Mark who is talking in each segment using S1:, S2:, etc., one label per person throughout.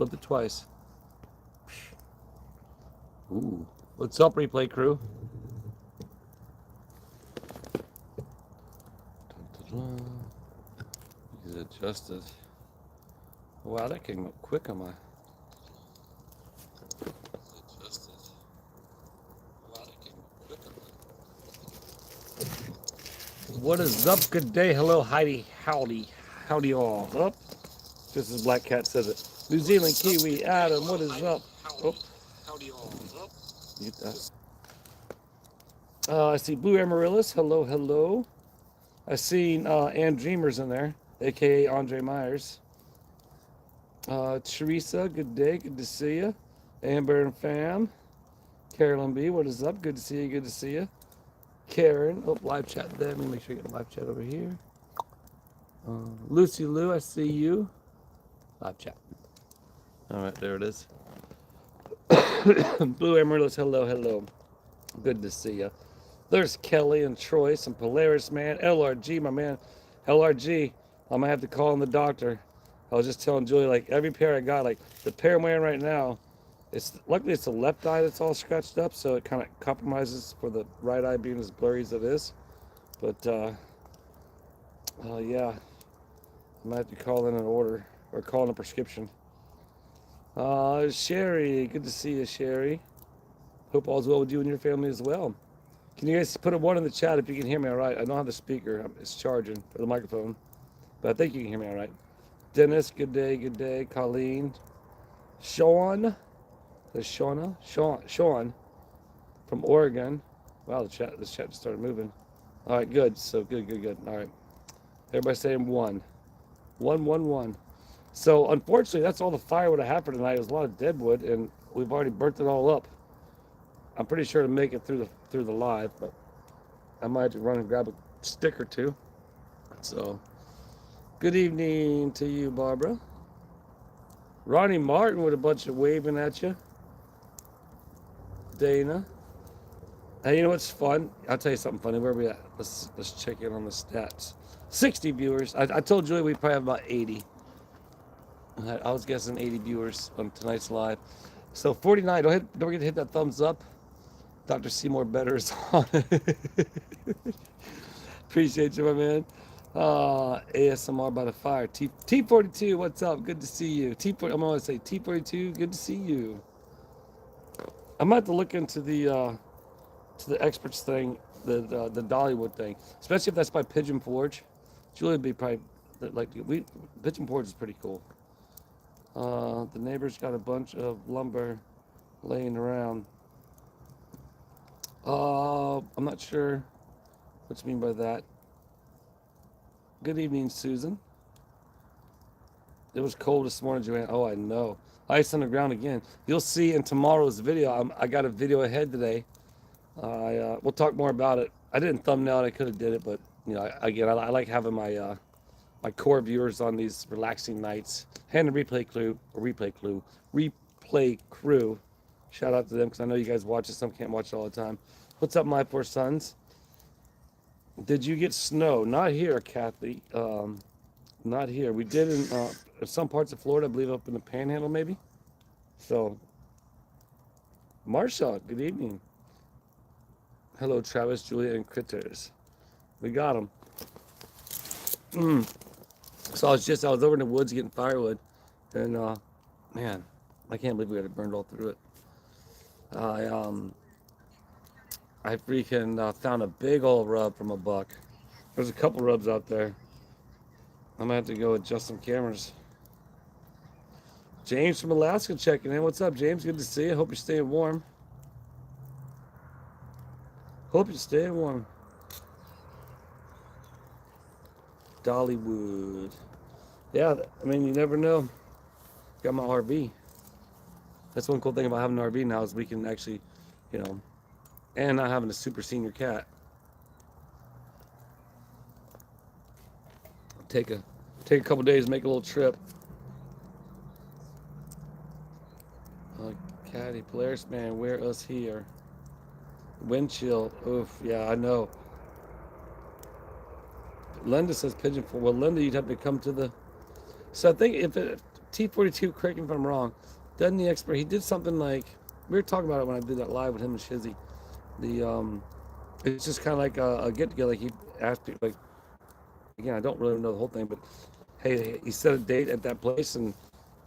S1: flipped it twice. Ooh. What's up, replay crew? He's adjusted. Wow, that came up quick on my. Adjusted. Wow, that came up quick on my. What is up? Good day. Hello, Heidi. Howdy. Howdy all. Up. Just as Black Cat says it. New Zealand Kiwi. Adam, what is up? Oh. Howdy all. Up. Get that. I see Blue Amaryllis. Hello, hello. I seen Ann Dreamers in there, aka Andre Myers. Teresa, good day, good to see you. Amber and Fam. Carolyn B, what is up? Good to see you, good to see you. Karen, oh, live chat there. Let me make sure I get a live chat over here. Lucy Lou, I see you. Live chat. All right, there it is. Blue Amaryllis, hello, hello. Good to see you. There's Kelly and Troy, some Polaris, man. LRG, my man. LRG, I'm going to have to call in the doctor. I was just telling Julie, like, every pair I got, like, the pair I'm wearing right now, luckily it's the left eye that's all scratched up, so it kind of compromises for the right eye being as blurry as it is. But, yeah, I'm going to have to call in an order, or call in a prescription. Sherry, good to see you, Sherry. Hope all's well with you and your family as well. Can you guys put a 1 in the chat if you can hear me all right? I don't have the speaker. It's charging for the microphone. But I think you can hear me all right. Dennis, good day, good day. Colleen. Sean. There's Shauna. Sean from Oregon. Wow, this chat just started moving. All right, good. So good. All right. Everybody saying 1. 1. So unfortunately, that's all the firewood I have for tonight. It was a lot of dead wood, and we've already burnt it all up. I'm pretty sure to make it through the live, but I might have to run and grab a stick or two. So, good evening to you, Barbara. Ronnie Martin with a bunch of waving at you. Dana. Hey, you know what's fun? I'll tell you something funny. Where are we at? Let's check in on the stats. 60 viewers. I told Julie we probably have about 80. I was guessing 80 viewers on tonight's live. So 49. Don't forget to hit that thumbs up. Dr. Seymour Better is on. Appreciate you, my man. ASMR by the fire. T42, what's up? Good to see you. I'm going to say T42, good to see you. I might have to look into the experts thing, the Dollywood thing, especially if that's by Pigeon Forge. Julie would be probably like Pigeon Forge is pretty cool. The neighbors got a bunch of lumber laying around. I'm not sure what you mean by that. Good evening, Susan. It was cold this morning, Joanne. Oh, I know. Ice on the ground again. You'll see in tomorrow's video. I got a video ahead today. We'll talk more about it. I didn't thumbnail it. I could have did it, but you know, I like having my my core viewers on these relaxing nights. And the replay crew. Shout out to them because I know you guys watch it. Some can't watch it all the time. What's up, my poor sons? Did you get snow? Not here, Kathy. Not here. We did in some parts of Florida, I believe up in the Panhandle maybe. So, Marsha, good evening. Hello, Travis, Julia, and Critters. We got them. So I was over in the woods getting firewood, and man, I can't believe we got it burned all through it. I freaking found a big old rub from a buck. There's a couple rubs out there. I'm gonna have to go adjust some cameras. James from Alaska checking in. What's up, James? Good to see you. Hope you're staying warm. Hope you're staying warm. Dollywood. Yeah, I mean, you never know. Got my RV. That's one cool thing about having an RV now is we can actually, you know, and not having a super senior cat. Take a couple days, make a little trip. Caddy, Polaris, man, wear us here. Wind chill. Oof, yeah, I know. Linda says Pigeon Forge. Well, Linda, you'd have to come to the. So I think if T42, correct me if I'm wrong. Doesn't the expert? He did something like we were talking about it when I did that live with him and Shizzy. The it's just kind of like a get together. Like he asked people, like, again, I don't really know the whole thing, but hey, he set a date at that place and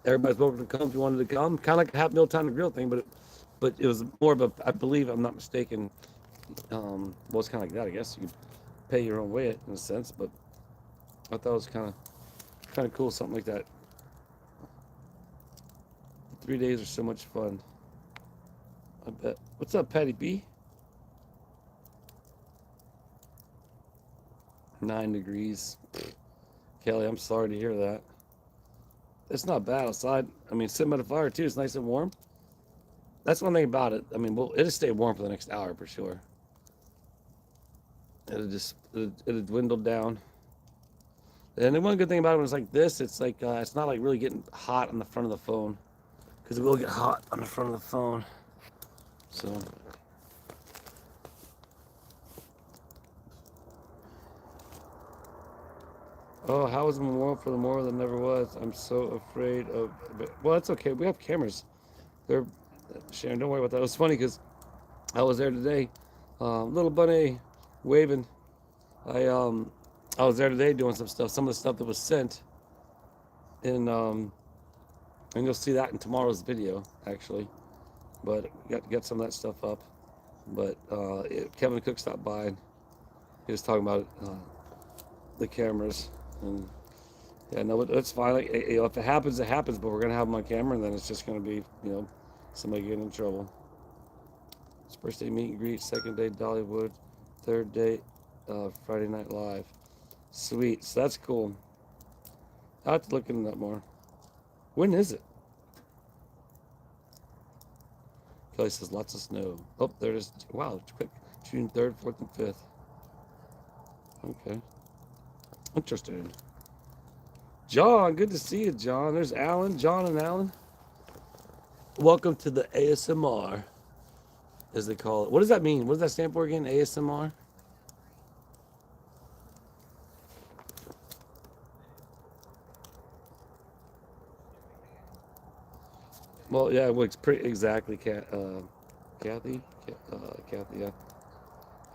S1: everybody's welcome to come if you wanted to come. Kind of like a half meal time to grill thing, but it was more of a, I believe, I'm not mistaken. Well, it's kind of like that, I guess. You pay your own way in a sense, but I thought it was kind of cool, something like that. 3 days are so much fun. I bet. What's up, Patty B? 9 degrees. Kelly, I'm sorry to hear that. It's not bad outside. I mean, sitting by the fire too. It's nice and warm. That's one thing about it. I mean, it'll stay warm for the next hour for sure. It'll dwindle down. And the one good thing about it when it's like this, it's like it's not like really getting hot on the front of the phone, because it will get hot on the front of the phone. So. Oh, how was the memorial for the memorial that never was? I'm so afraid of. Well, that's okay. We have cameras. They're Sharon. Don't worry about that. It was funny because I was there today. Little bunny waving. I was there today doing some stuff. Some of the stuff that was sent, and you'll see that in tomorrow's video actually. But got some of that stuff up. But Kevin Cook stopped by and he was talking about the cameras. And yeah, no, it's fine. Like, you know, if it happens, it happens. But we're gonna have them on camera, and then it's just gonna be, you know, somebody getting in trouble. It's first day meet and greet, second day Dollywood, third day Friday Night Live. Sweet, so that's cool. I have to look into that more. When is it? Kelly says lots of snow. Oh, there it is. Wow, it's quick. June 3rd, 4th, and 5th. Okay. Interesting. John, good to see you, John. There's Alan, John and Alan. Welcome to the ASMR, as they call it. What does that mean? What does that stand for again? ASMR? Well, yeah, it looks pretty exactly, Kathy? Kathy, yeah.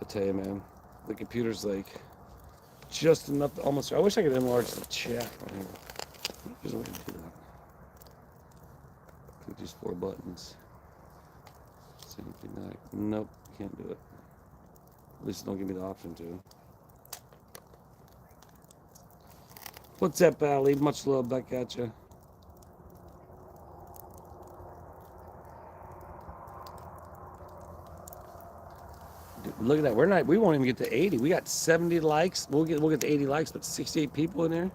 S1: I tell you, man, the computer's like just enough to almost. I wish I could enlarge the chat. There's a way to do that. Click these 4 buttons. Nope, can't do it. At least don't give me the option to. What's up, Allie? Much love back at you. Look at that. We won't even get to 80. We got 70 likes. We'll get to 80 likes, but 68 people in there.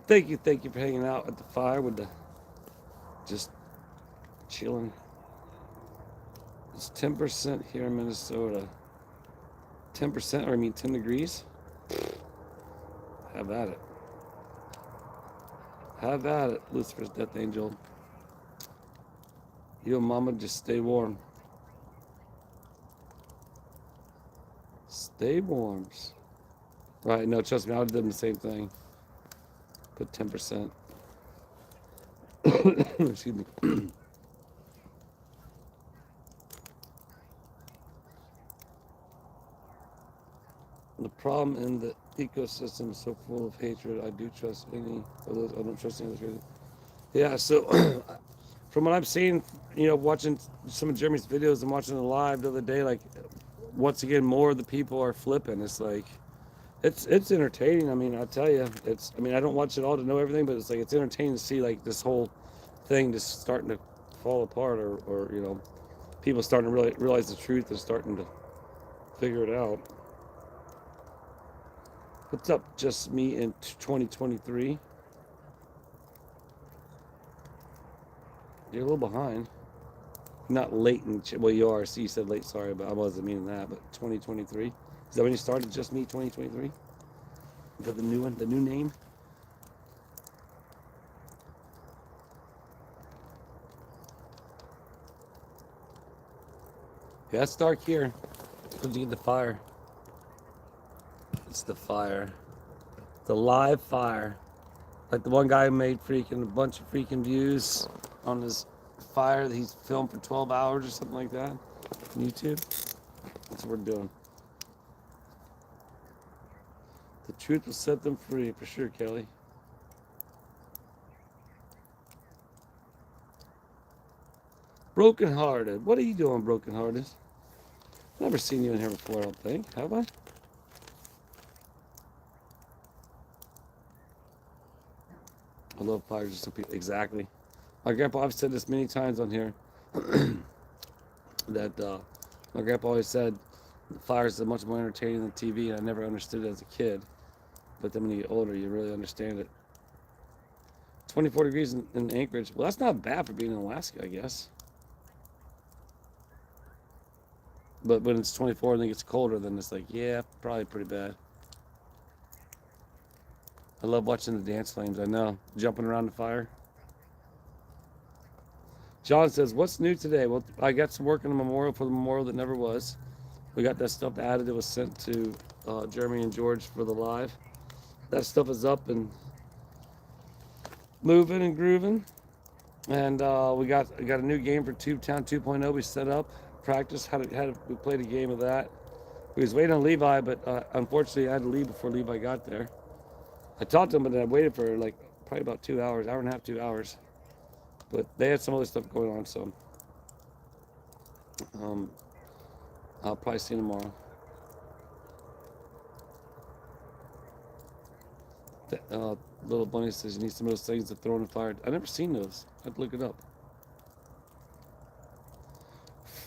S1: Thank you for hanging out at the fire with the just chilling. It's 10% here in Minnesota. 10%, or I mean 10 degrees. Have at it. Have at it, Lucifer's Death Angel. You and Mama just stay warm. Stay warm. Right, no, trust me, I would have done the same thing. Put 10%. Excuse me. The problem in the ecosystem is so full of hatred. I do trust any of those. I don't trust any of those. Yeah, so from what I've seen, you know, watching some of Jeremy's videos and watching the live the other day, like, once again, more of the people are flipping. It's like, it's entertaining. I mean, I tell you, I mean, I don't watch it all to know everything, but it's like, it's entertaining to see like this whole thing just starting to fall apart, or you know, people starting to really realize the truth and starting to figure it out. What's up, just me in 2023? You're a little behind. Not late in, well, you are. See, you said late, sorry, but I wasn't meaning that. But 2023, is that when you started? Just me 2023? Is that the new one, the new name? Yeah, it's dark here. Did you get the fire? It's the fire. The live fire. Like the one guy made freaking a bunch of freaking views on his fire that he's filmed for 12 hours or something like that on YouTube. That's what we're doing. The truth will set them free, for sure, Kelly. Brokenhearted. What are you doing, brokenhearted? Never seen you in here before, I don't think. Have I? I love fires. Just some people. Exactly. My grandpa, I've said this many times on here, that my grandpa always said fires are much more entertaining than TV, and I never understood it as a kid. But then when you get older, you really understand it. 24 degrees in Anchorage. Well, that's not bad for being in Alaska, I guess. But when it's 24 and it gets colder, then it's like, yeah, probably pretty bad. I love watching the dance flames, I know. Jumping around the fire. John says, what's new today? Well, I got some work on a memorial for the memorial that never was. We got that stuff added. It was sent to Jeremy and George for the live. That stuff is up and moving and grooving. And we got a new game for Tubetown 2.0 we set up. Practice, we played a game of that. We was waiting on Levi, but unfortunately I had to leave before Levi got there. I talked to him, but I waited for like probably about 2 hours, hour and a half, 2 hours. But they had some other stuff going on, so I'll probably see him tomorrow. Little Bunny says you need some of those things to throw in the fire. I've never seen those. I'd look it up.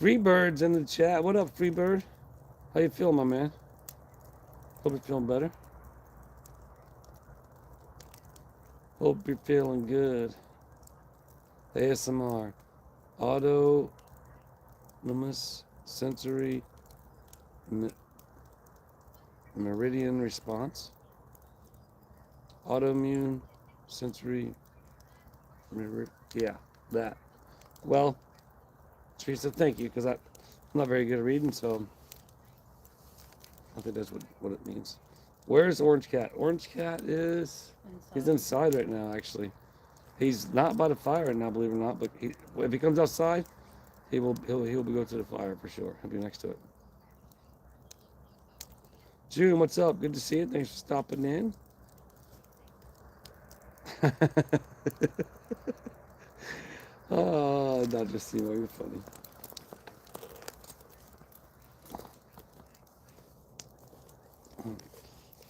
S1: Freebird's in the chat. What up, Freebird? How you feeling, my man? Hope you're feeling better. Hope you're feeling good. ASMR. Autonomous sensory meridian response. Autoimmune sensory. Yeah, that. Well, Teresa, thank you, because I'm not very good at reading, so I think that's what it means. Where's Orange Cat? Orange Cat is he's inside right now. Actually, he's not by the fire right now, believe it or not. But if he comes outside, he'll go to the fire for sure. He'll be next to it. June, what's up? Good to see you. Thanks for stopping in. Oh, not just see why you're funny.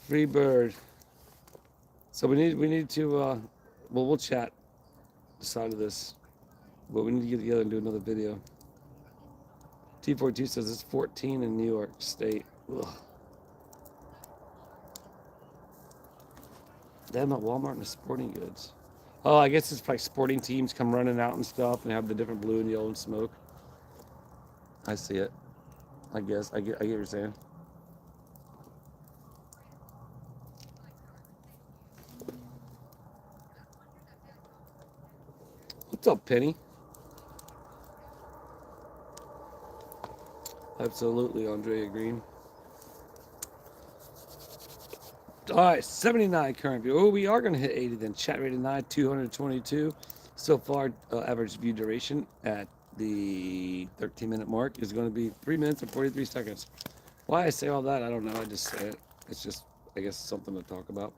S1: Free bird. So we need to well, we'll chat the side of this, but we need to get together and do another video. T42 says it's 14 in New York State. Ugh. They have them at Walmart and the sporting goods. Oh, I guess it's like sporting teams come running out and stuff and have the different blue and yellow and smoke. I see it. I guess. I get what you're saying. What's up, Penny? Absolutely, Andrea Green. All right, 79 current view. Oh, we are going to hit 80 then. Chat rate of 9, 222. So far, average view duration at the 13-minute mark is going to be 3 minutes and 43 seconds. Why I say all that, I don't know. I just say it. It's just, I guess, something to talk about.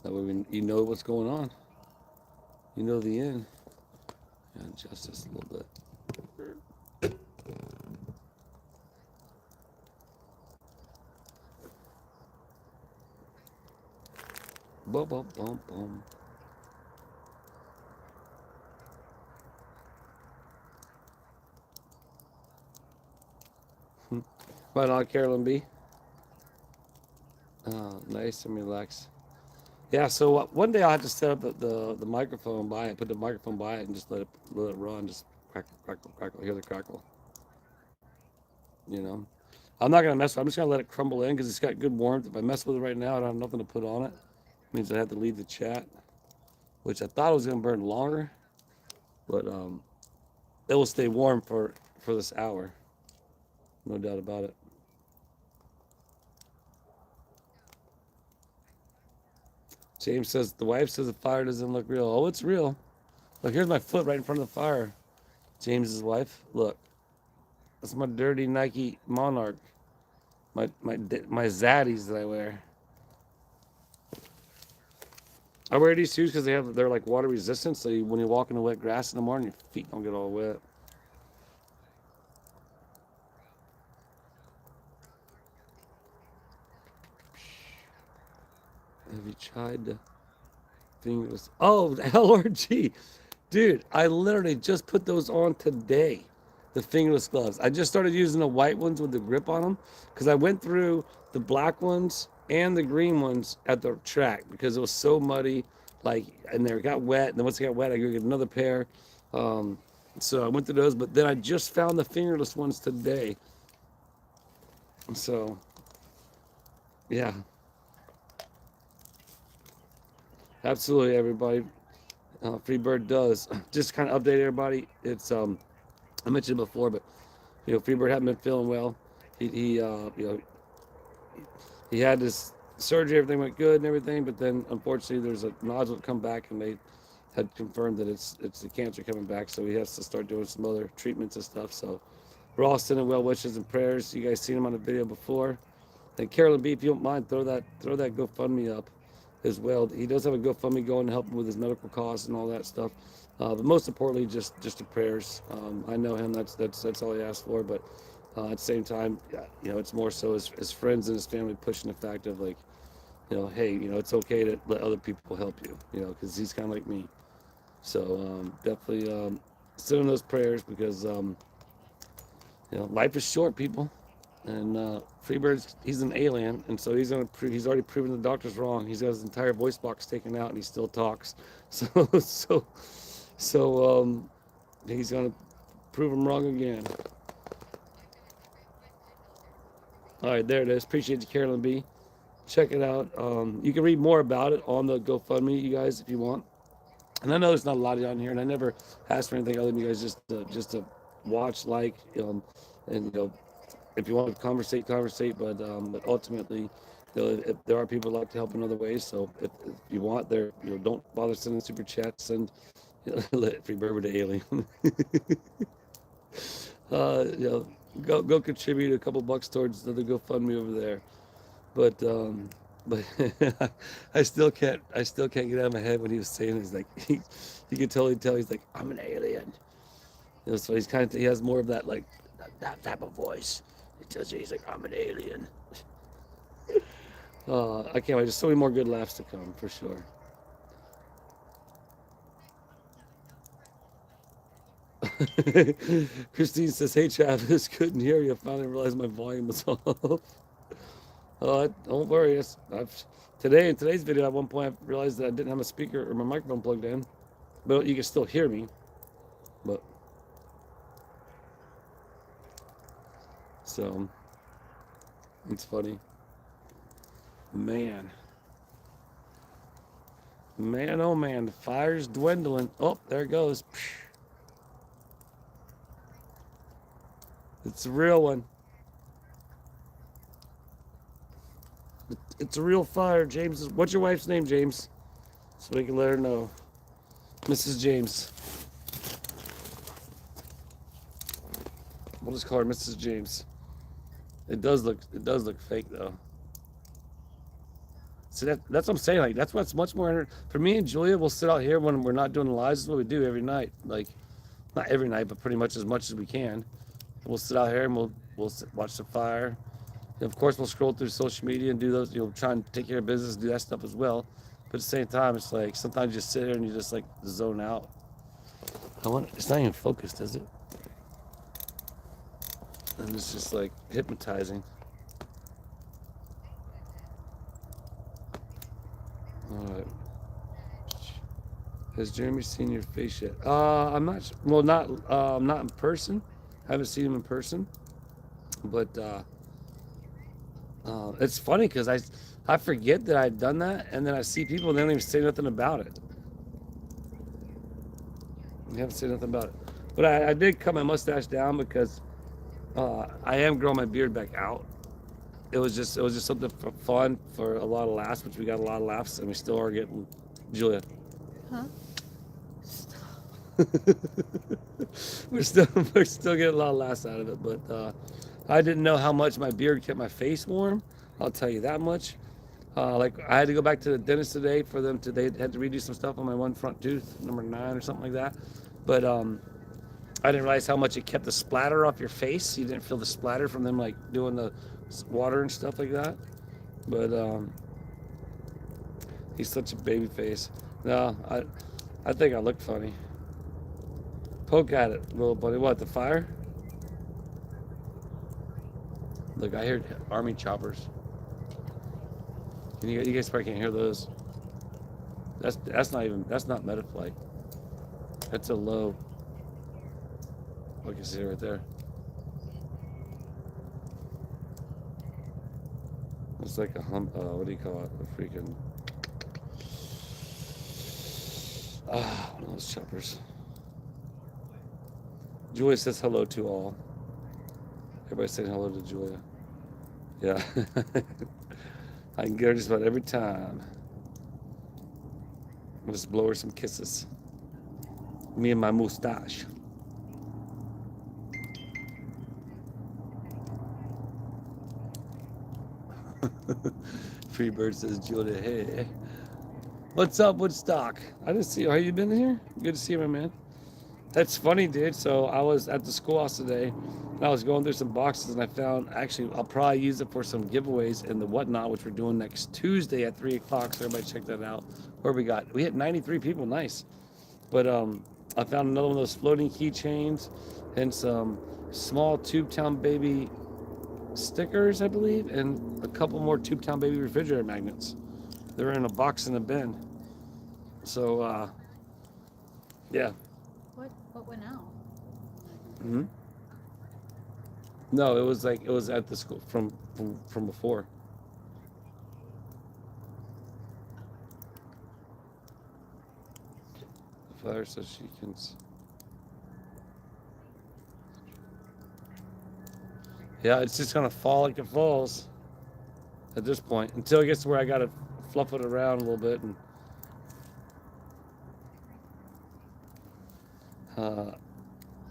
S1: That way you know what's going on. You know the end. And adjust this a little bit. Bum, bum, bum, bum. Right on, Carolyn B. Nice and relaxed. Yeah, so one day I'll have to set up the microphone by it, put the microphone by it, and just let it run. Just crackle, crackle, crackle. Hear the crackle. You know, I'm not gonna mess with it. I'm just gonna let it crumble in because it's got good warmth. If I mess with it right now, I don't have nothing to put on it. It means I have to leave the chat, which I thought was gonna burn longer, but it will stay warm for this hour. No doubt about it. James says, the wife says the fire doesn't look real. Oh, it's real. Look, here's my foot right in front of the fire. James's wife. Look. That's my dirty Nike Monarch. My zaddies that I wear. I wear these shoes because they're like water resistant, so when you walk in the wet grass in the morning, your feet don't get all wet. Have you tried the fingerless? Oh, LRG. Dude, I literally just put those on today. The fingerless gloves. I just started using the white ones with the grip on them because I went through the black ones and the green ones at the track because it was so muddy, like, and they got wet. And then once they got wet, I go get another pair. So I went through those, but then I just found the fingerless ones today. So, yeah, absolutely, everybody. Freebird does. Just kind of update everybody. It's I mentioned it before, but Freebird hadn't been feeling well. He had his surgery, everything went good and everything, but then unfortunately there's a nodule come back, and they had confirmed that it's the cancer coming back, so he has to start doing some other treatments and stuff. So we're all sending well wishes and prayers. You guys seen him on the video before. And Carolyn B, if you don't mind, throw that GoFundMe up as well. He does have a GoFundMe going to help him with his medical costs and all that stuff. But most importantly, just the prayers. I know him. That's all he asked for. But at the same time, it's more so his friends and his family pushing the fact of like, hey, it's okay to let other people help you. Because he's kind of like me. So definitely send him those prayers because life is short, people. And Freebird's, he's an alien, and so he's already proven the doctors wrong. He's got his entire voice box taken out, and he still talks. So he's gonna prove him wrong again. All right, there it is. Appreciate you, Carolyn B. Check it out. You can read more about it on the GoFundMe, you guys, if you want. And I know there's not a lot of you on here, and I never asked for anything other than you guys just to watch, like, and if you want to conversate, but ultimately, if there are people who like to help in other ways. So if you want, don't bother sending super chats and let Freebird with the alien. Go contribute a couple bucks towards the GoFundMe over there. But I still can't get out of my head when he was saying he's like you could totally tell he's like, I'm an alien. So he has more of that like that type of voice. He's like, I'm an alien. I can't wait. There's so many more good laughs to come, for sure. Christine says, hey, Travis, couldn't hear you. I finally realized my volume was off. Don't worry. In today's video, at one point, I realized that I didn't have a speaker or my microphone plugged in. But you can still hear me. But so it's funny. Man, oh man, the fire's dwindling. Oh, there it goes. It's a real one. It's a real fire, James. What's your wife's name, James? So we can let her know. Mrs. James. We'll just call her Mrs. James. It does look fake though. So that's what I'm saying. Like that's what's much more for me and Julia. We'll sit out here when we're not doing the lives. This is what we do every night. Like not every night, but pretty much as we can. We'll sit out here and we'll watch the fire. And of course, we'll scroll through social media and do those. Try and take care of business, do that stuff as well. But at the same time, it's like sometimes you just sit here and you just like zone out. It's not even focused, is it? And it's just like hypnotizing. All right. Has Jeremy seen your face yet? I'm not. Well, not in person. I haven't seen him in person. But it's funny because I forget that I'd done that, and then I see people and they don't even say nothing about it. They haven't said nothing about it. But I did cut my mustache down because I am growing my beard back out. it was just something for fun for a lot of laughs, which we got a lot of laughs, and we still are getting. Julia,
S2: Huh?
S1: we're still getting a lot of laughs out of it, but I didn't know how much my beard kept my face warm. I'll tell you that much. Like I had to go back to the dentist today for them to they had to redo some stuff on my one front tooth, number 9 or something like that. But I didn't realize how much it kept the splatter off your face. You didn't feel the splatter from them like doing the water and stuff like that. But he's such a baby face. No, I think I look funny. Poke at it, little buddy. What, the fire? Look, I hear army choppers. And you guys probably can't hear those. That's not Metaflight. That's a low. Oh, you can see it right there. It's like a what do you call it? A freaking one of those choppers. Julia says hello to all. Everybody's saying hello to Julia. Yeah. I can get her just about every time. I'll just blow her some kisses. Me and my mustache. Freebird says, Julia, hey. What's up, Woodstock? I didn't see you. How you been here? Good to see you, my man. That's funny, dude. So I was at the schoolhouse today, and I was going through some boxes, and I found, actually, I'll probably use it for some giveaways and the whatnot, which we're doing next Tuesday at 3 o'clock, so everybody check that out. Where we hit 93 people, nice. But I found another one of those floating keychains and some small Tubetown Baby stickers, I believe, and a couple more Tubetown Baby refrigerator magnets. They're in a box in a bin. So, yeah.
S2: What went out?
S1: Hmm. No, it was at the school from before. The fire so she can. Yeah, it's just gonna fall like it falls at this point until it gets to where I gotta fluff it around a little bit and.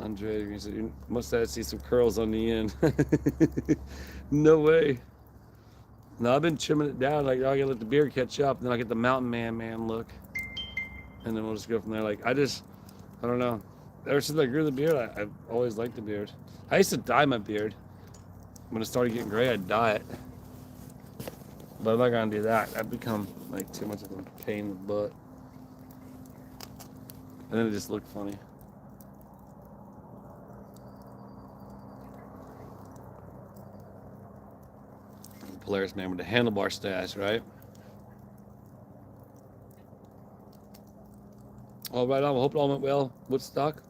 S1: Andre, you said you must have see some curls on the end. No way. No, I've been trimming it down. Like, I gotta let the beard catch up, and then I get the mountain man look, and then we'll just go from there. Like, I don't know. Ever since I grew the beard, I've always liked the beard. I used to dye my beard. When it started getting gray, I'd dye it. But I'm not gonna do that. That'd become like too much of a pain in the butt, and then it just looked funny. Polaris man with the handlebar stash, right? All right, I hope it all went well. Woodstock.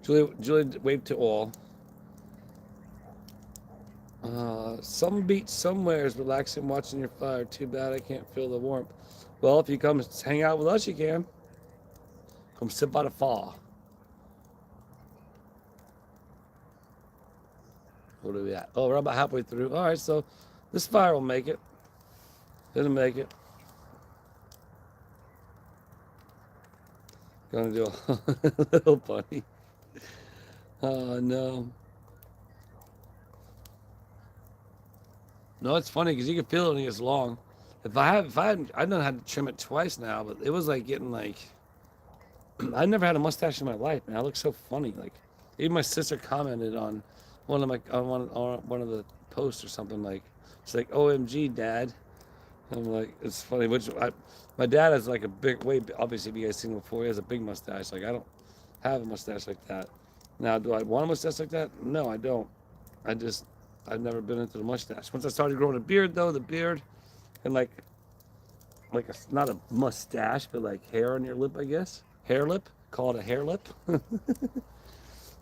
S1: Julia waved to all. Some beach somewhere is relaxing watching your fire. Too bad I can't feel the warmth. Well, if you come hang out with us, you can. Come sit by the fire. What are we at? Oh, we're about halfway through. All right, so this fire will make it. It'll make it. Gonna do a little bunny. Oh, no. No, it's funny because you can feel it when it gets long. I've done had to trim it twice now, but it was like getting like. I never had a mustache in my life, man. I look so funny. Like, even my sister commented on one of the posts or something like, it's like, "OMG, Dad." I'm like, it's funny. My dad has like a big, obviously, if you guys seen him before, he has a big mustache. Like, I don't have a mustache like that. Now, do I want a mustache like that? No, I don't. I've never been into the mustache. Once I started growing a beard, though, the beard and like not a mustache, but like hair on your lip, I guess. Hair lip. Call it a hair lip.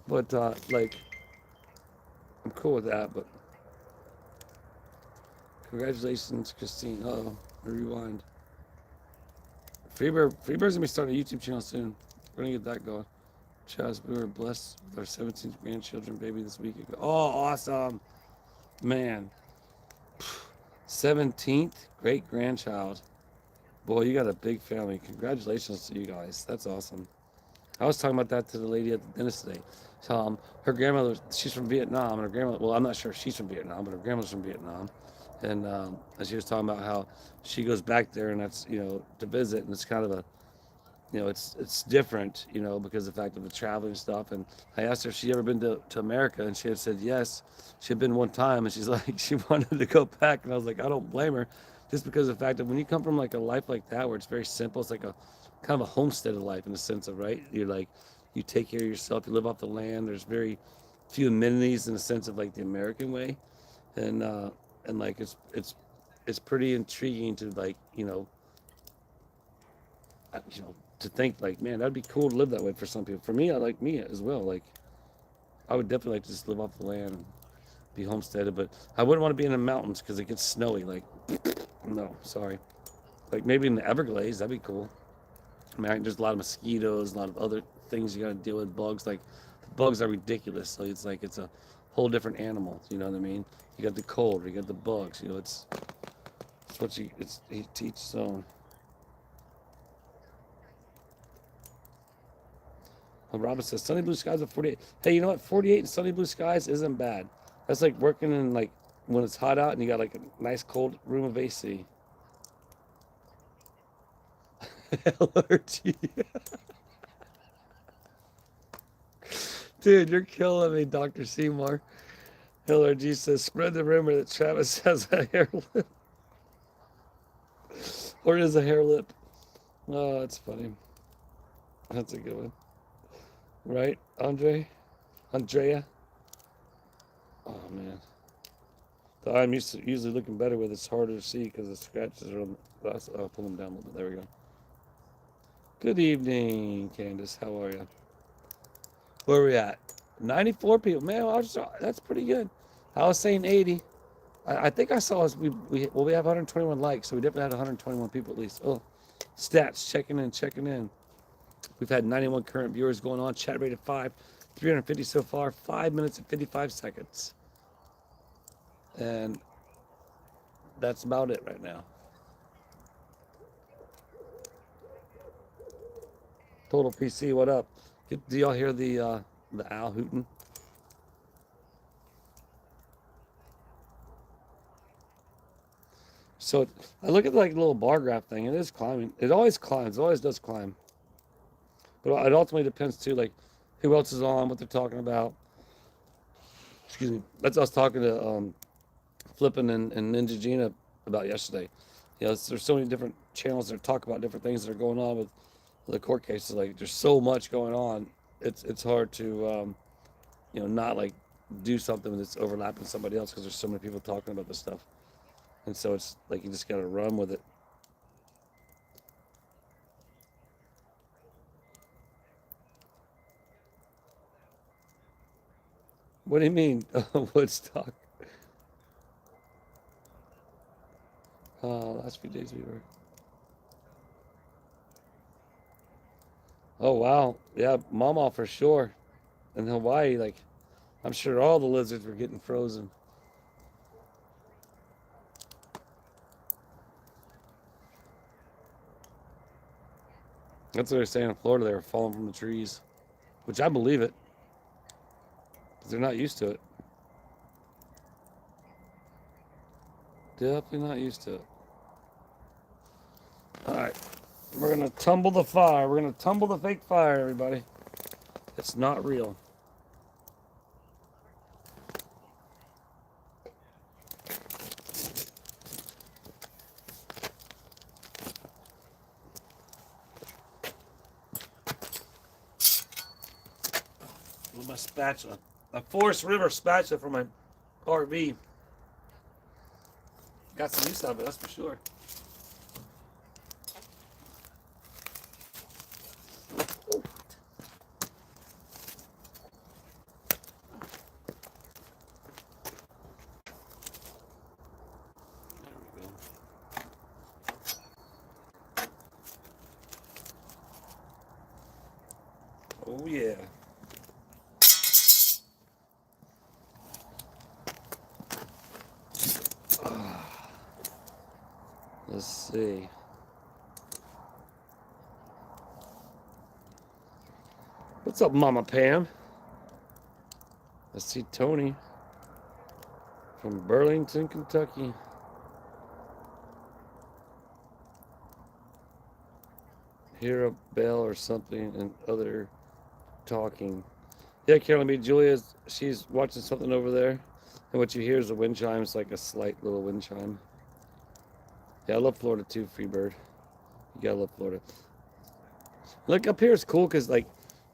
S1: But like, I'm cool with that. But congratulations, Christine. Uh-oh, rewind. Freebird's gonna be starting a YouTube channel soon. We're gonna get that going. Chaz, we were blessed with our 17th grandchildren baby this week ago. Oh, awesome, man. 17th great grandchild. Boy, you got a big family. Congratulations to you guys. That's awesome. I was talking about that to the lady at the dentist today. Her grandmother, she's from Vietnam, and her grandmother, well, I'm not sure if she's from Vietnam, but her grandmother's from Vietnam. And she was talking about how she goes back there and that's, to visit, and it's kind of a, it's different, because of the fact of the traveling stuff. And I asked her if she ever been to America, and she had said yes. She had been one time, and she's like, she wanted to go back, and I was like, I don't blame her, just because of the fact that when you come from like a life like that, where it's very simple, it's like a kind of a homestead of life in the sense of, right, you're like, you take care of yourself, you live off the land. There's very few amenities in the sense of like the American way, and like it's pretty intriguing to like to think like, man, that'd be cool to live that way for some people. For me, I like me as well. Like, I would definitely like to just live off the land and be homesteaded, but I wouldn't want to be in the mountains because it gets snowy. Like, no, sorry. Like maybe in the Everglades, that'd be cool. I mean, there's a lot of mosquitoes, a lot of other things you got to deal with. Bugs, like the bugs are ridiculous. So it's like it's a whole different animal. You know what I mean? You got the cold, you got the bugs. It's what you it's to each its own. Well, Robin says sunny blue skies at 48. Hey, you know what? 48 and sunny blue skies isn't bad. That's like working in like when it's hot out and you got like a nice cold room of AC. Allergy. Dude, you're killing me, Dr. Seymour. LRG says, spread the rumor that Travis has a hair lip. Or is a hair lip. Oh, that's funny. That's a good one. Right, Andrea? Oh, man. The I'm usually looking better with it's harder to see because the scratches are on the glass. I'll pull them down a little bit. There we go. Good evening, Candace. How are you? Where are we at? 94 people. Man, that's pretty good. I was saying 80. I think I saw us. We have 121 likes, so we definitely had 121 people at least. Oh, stats checking in. We've had 91 current viewers going on. Chat rate of 5, 350 so far. 5 minutes and 55 seconds, and that's about it right now. Total PC, what up? Do y'all hear the owl hooting? So I look at like the little bar graph thing. It is climbing. It always climbs. It always does climb. But it ultimately depends too, like who else is on, what they're talking about. Excuse me. That's what I was talking to Flippin and Ninja Gina about yesterday. There's so many different channels that talk about different things that are going on with the court cases. Like there's so much going on. It's hard to not like do something that's overlapping somebody else because there's so many people talking about this stuff. And so it's like you just gotta run with it. What do you mean, Woodstock? Last few days we were. Oh wow, yeah, Mama for sure. In Hawaii, like I'm sure all the lizards were getting frozen. That's what they're saying in Florida. They were falling from the trees, which I believe it, because they're not used to it. Definitely not used to it. All right, we're gonna tumble the fire. We're gonna tumble the fake fire, everybody. It's not real. With my spatula, a Forest River spatula for my RV. Got some use out of it, that's for sure. Oh yeah. see. What's up, Mama Pam? I see Tony from Burlington, Kentucky. Hear a bell or something and other talking. Yeah, Carolyn B. Julia, she's watching something over there. And what you hear is a wind chime. It's like a slight little wind chime. Yeah, I love Florida too, Freebird. You gotta love Florida. Look, up here is cool because, like,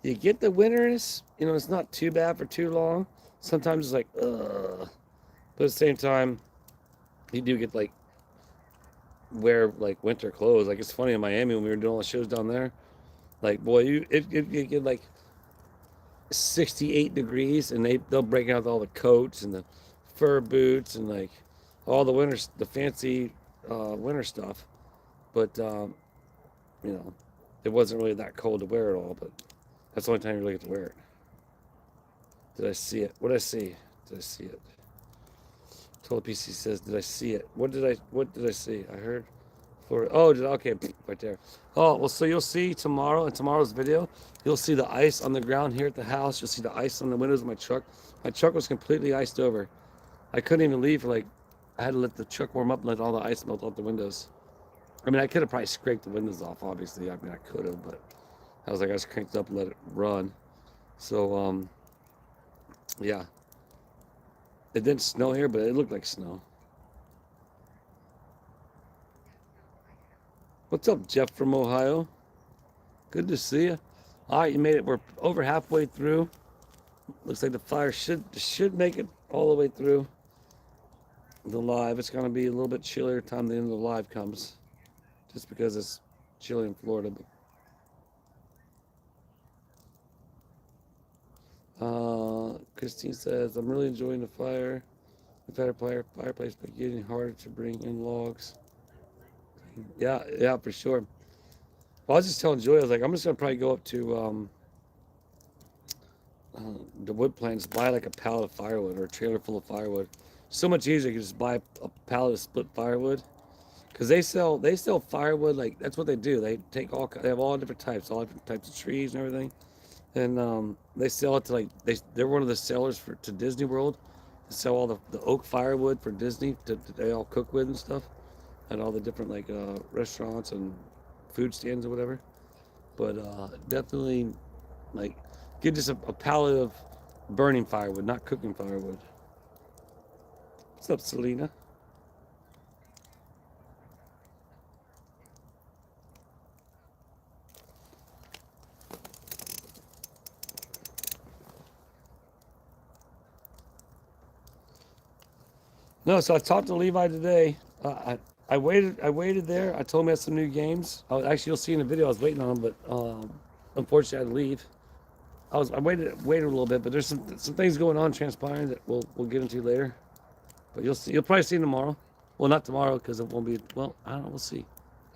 S1: you get the winterness. You know, it's not too bad for too long. Sometimes it's like, ugh. But at the same time, you do get, like, wear, like, winter clothes. Like, it's funny in Miami when we were doing all the shows down there. Like, boy, it get, like, 68 degrees, and they'll break out all the coats and the fur boots and, like, all the winter, the fancy winter stuff. But, you know, it wasn't really that cold to wear it all, but that's the only time you really get to wear it. Did I see it? What did I see? Did I see it? Total PC says, did I see it? What did I see? I heard Florida. Oh, okay, right there. Oh, well, so you'll see tomorrow in tomorrow's video, you'll see the ice on the ground here at the house. You'll see the ice on the windows of my truck. My truck was completely iced over. I couldn't even leave for, like, I had to let the truck warm up and let all the ice melt off the windows. I mean, I could have probably scraped the windows off, obviously. I mean, I could have, but I was like, I just cranked it up and let it run. So, yeah. It didn't snow here, but it looked like snow. What's up, Jeff from Ohio? Good to see you. All right, you made it. We're over halfway through. Looks like the fire should make it all the way through the live. It's going to be a little bit chillier time the end of the live comes, just because it's chilly in Florida. Christine says, I'm really enjoying the fire. We've had a fireplace, but getting harder to bring in logs. Yeah, for sure. Well, I was just telling Joy, I was like, I'm just going to probably go up to the wood plants, buy like a pallet of firewood or a trailer full of firewood. So much easier. You can just buy a pallet of split firewood. Because they sell firewood, like, that's what they do. They have all different types, all different types of trees and everything. And they sell it to, like, they're one of the sellers to Disney World. They sell all the oak firewood for Disney they all cook with and stuff. At all the different, like, restaurants and food stands or whatever. But definitely, like, get just a pallet of burning firewood, not cooking firewood. What's up, Selena? No, so I talked to Levi today. I waited there. I told him I had some new games. Actually, you'll see in the video I was waiting on him, but unfortunately I had to leave. I waited a little bit, but there's some things going on transpiring that we'll get into later. But you'll probably see him tomorrow. Well, not tomorrow because it won't be. Well, I don't know. We'll see.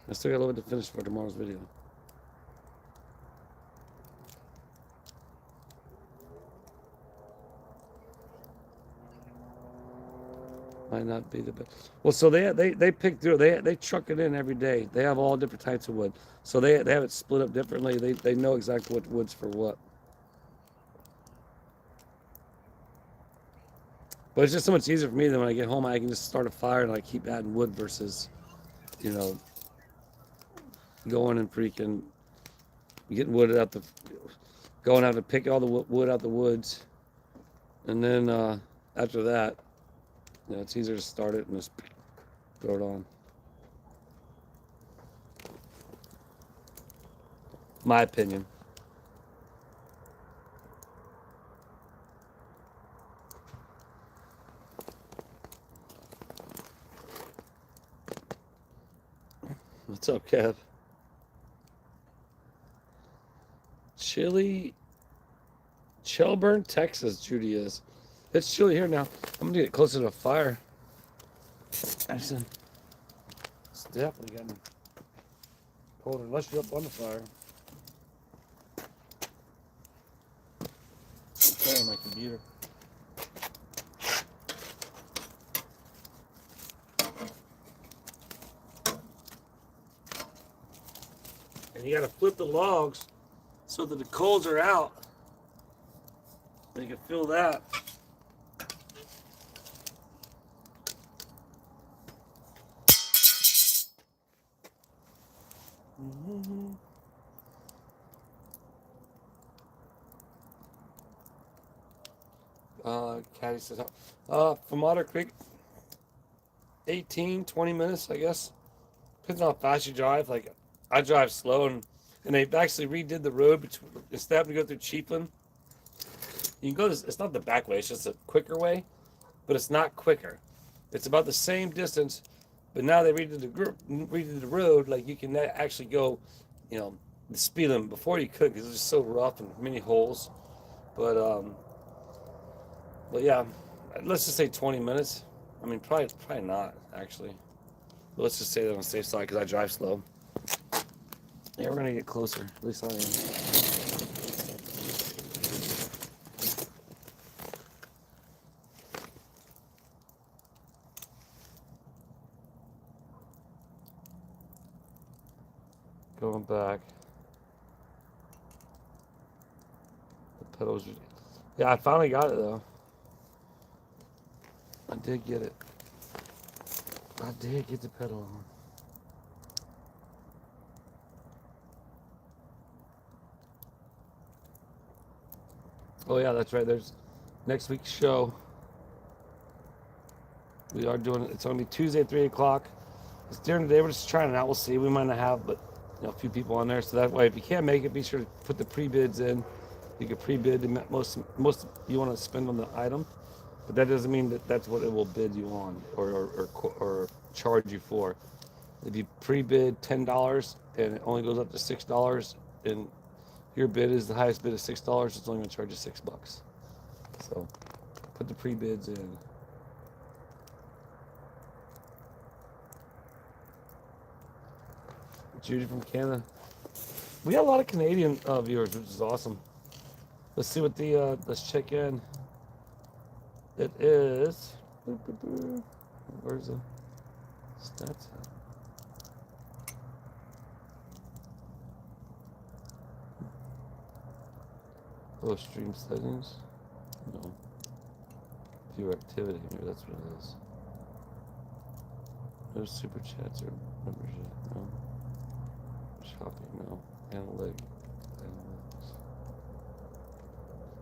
S1: I still got a little bit to finish for tomorrow's video. Might not be the best. Well, so they pick through. They truck it in every day. They have all different types of wood. So they have it split up differently. They know exactly what wood's for what. But it's just so much easier for me than when I get home. I can just start a fire and, like, keep adding wood versus, you know, going and freaking getting wood out going out to pick all the wood out the woods, and then after that, you know, it's easier to start it and just throw it on. My opinion. What's up, Kev? Shelburne, Texas, Judy is. It's chilly here now. I'm gonna get closer to the fire. Actually, it's definitely getting colder unless you're up on the fire. I'm on my computer. And you got to flip the logs so that the coals are out. And you can feel that. Mm-hmm. Caddy says, from Otter Creek, 18, 20 minutes, I guess. Depends on how fast you drive. Like, I drive slow, and they've actually redid the road between, instead of having to go through Chiefland, you can go this, it's not the back way, it's just a quicker way, but it's not quicker. It's about the same distance, but now they redid the road, like you can actually go, you know, the speed limit. Before you could, because it's just so rough and many holes. But yeah, let's just say 20 minutes. I mean, probably not, actually. But let's just say that on the safe side, because I drive slow. Yeah, we're gonna get closer, at least I am. Going back. The pedals. Yeah, I finally got it though. I did get it. I did get the pedal on. Oh yeah, that's right. There's next week's show. We are doing it. It's only Tuesday at 3 o'clock. It's during the day. We're just trying it out. We'll see. We might not have, but a few people on there. So that way, if you can't make it, be sure to put the pre-bids in. You can pre-bid the most you want to spend on the item, but that doesn't mean that that's what it will bid you on or charge you for. If you pre-bid $10 and it only goes up to $6, and your bid is the highest bid of $6, it's only going to charge you $6. So put the pre-bids in. Judy from Canada. We got a lot of Canadian viewers, which is awesome. Let's see what the let's check in. It is. Where's the stats at? Oh, stream settings? No. Viewer activity, maybe that's what it is. No super chats or membership, no. Shopping, no. Analytics.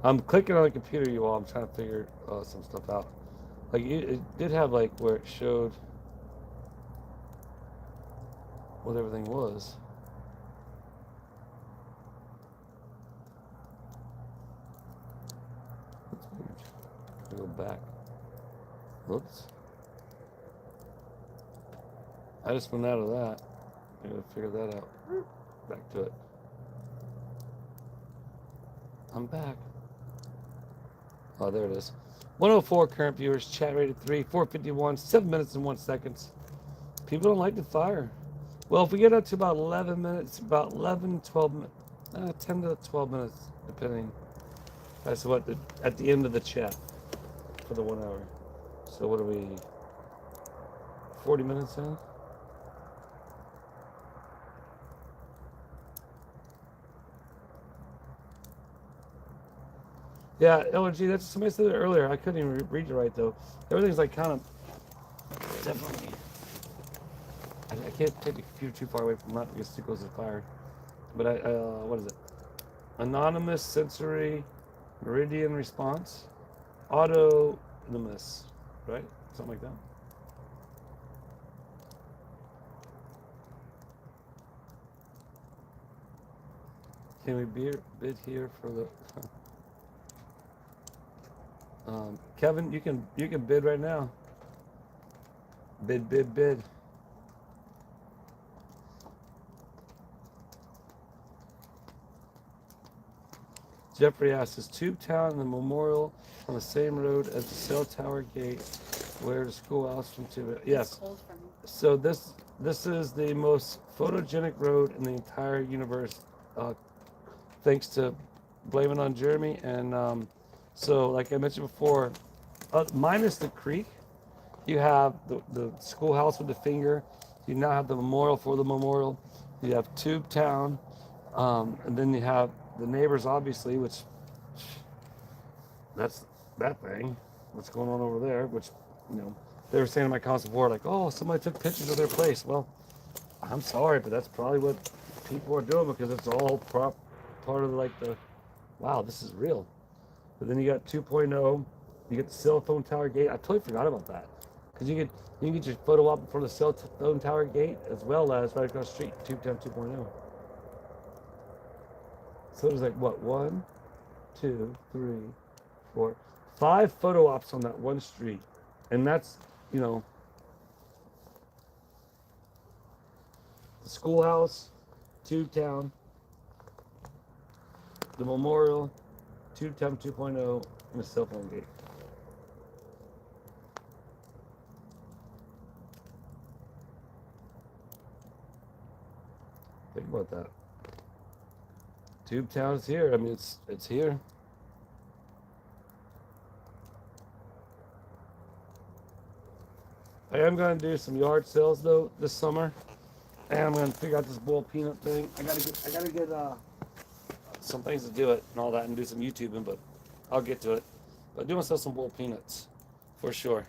S1: I'm clicking on the computer, you all. I'm trying to figure some stuff out. Like, it did have, like, where it showed what everything was. That's weird. I go back. Whoops. I just went out of that. I gotta figure that out. Back to it. I'm back. Oh, there it is. 104 current viewers, chat rate at 3, 451, 7 minutes and 1 second. People don't like the fire. Well, if we get up to about 11 minutes, about 11, 12, 10 to 12 minutes, depending. That's what, at the end of the chat for the 1 hour. So what are we, 40 minutes in? Yeah, LG, that's somebody said it earlier. I couldn't even read it right though. Everything's like kind of definitely. I can't take the computer too far away from that because it goes to fire. But what is it? Anonymous sensory meridian response, autonomous, right? Something like that. Can we bid here for the? Kevin, you can bid right now. Bid. Jeffrey asks, is Tubetown and the Memorial on the same road as the cell tower gate where the schoolhouse from Tubetown? Yes. So this is the most photogenic road in the entire universe, thanks to blame it on Jeremy. And so, like I mentioned before, minus the creek, you have the schoolhouse with the finger. You now have the memorial for the memorial. You have Tubetown. And then you have the neighbors, obviously, which that's that thing. What's going on over there? Which, you know, they were saying in my comments before, like, oh, somebody took pictures of their place. Well, I'm sorry, but that's probably what people are doing because it's all part of like the, wow, this is real. But then you got 2.0, you get the cell phone tower gate. I totally forgot about that because you can get your photo op in front of the cell phone tower gate as well as right across the street, Tubetown 2.0. So there's like what, 1, 2, 3, 4, 5 photo ops on that one street, and that's, you know, the schoolhouse, Tubetown, the memorial, Tubetown 2.0, and the cell phone gate. Think about that. Tubetown is here. I mean, it's here. I am going to do some yard sales though this summer, and I'm going to figure out this boiled peanut thing. I gotta get some things to do it and all that, and do some YouTubing, but I'll get to it. But I do want to sell some boiled peanuts for sure.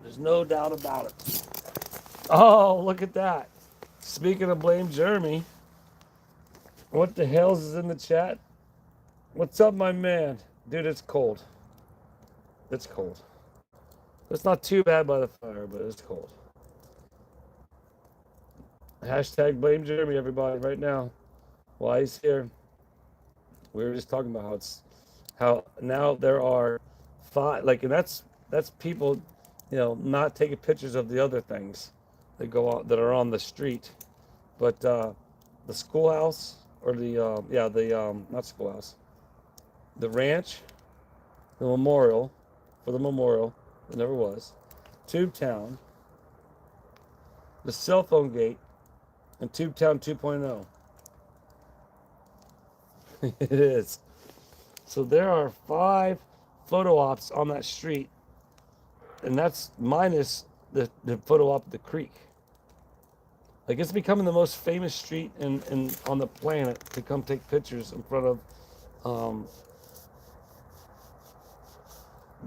S1: There's no doubt about it. Oh, look at that. Speaking of Blame Jeremy, what the hell's is in the chat? What's up, my man? Dude, it's cold. It's cold. It's not too bad by the fire, but it's cold. Hashtag Blame Jeremy, everybody, right now. While he's here. We were just talking about how now there are 5, like, and that's people, you know, not taking pictures of the other things that go on, that are on the street, but the schoolhouse or the not schoolhouse, the ranch, the memorial, for the memorial, it never was, Tubetown, the cell phone gate, and Tubetown 2.0. It is. So there are 5 photo ops on that street, and that's minus the photo op of the creek. Like, it's becoming the most famous street in on the planet to come take pictures in front of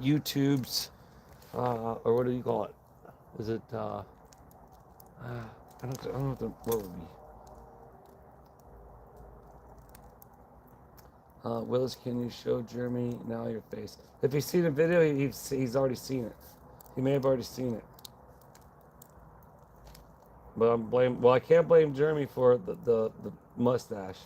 S1: YouTube's or what do you call it? Is it I don't know what would be. Willis, can you show Jeremy now your face? If he's seen a video, he's already seen it. He may have already seen it. But I can't blame Jeremy for the mustache.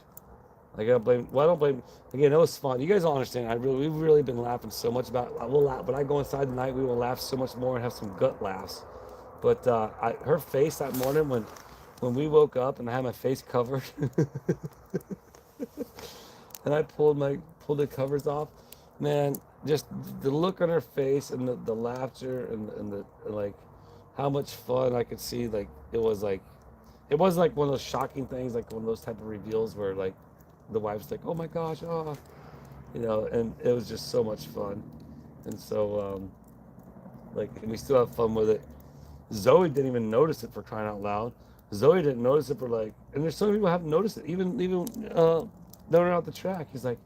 S1: I gotta blame, well, I don't blame, again, it was fun. You guys don't understand. We've really been laughing so much about it. We'll laugh, when I go inside tonight, we will laugh so much more and have some gut laughs. But her face that morning when we woke up and I had my face covered and I pulled the covers off, man, just the look on her face and the laughter and the like, how much fun I could see. Like, it wasn't like one of those shocking things, like one of those type of reveals where like the wife's like, oh my gosh, oh, you know, and it was just so much fun. And so like, and we still have fun with it. Zoe didn't even notice it, for crying out loud. Zoe didn't notice it for like, and there's some people who haven't noticed it, even knowing out the track. He's like,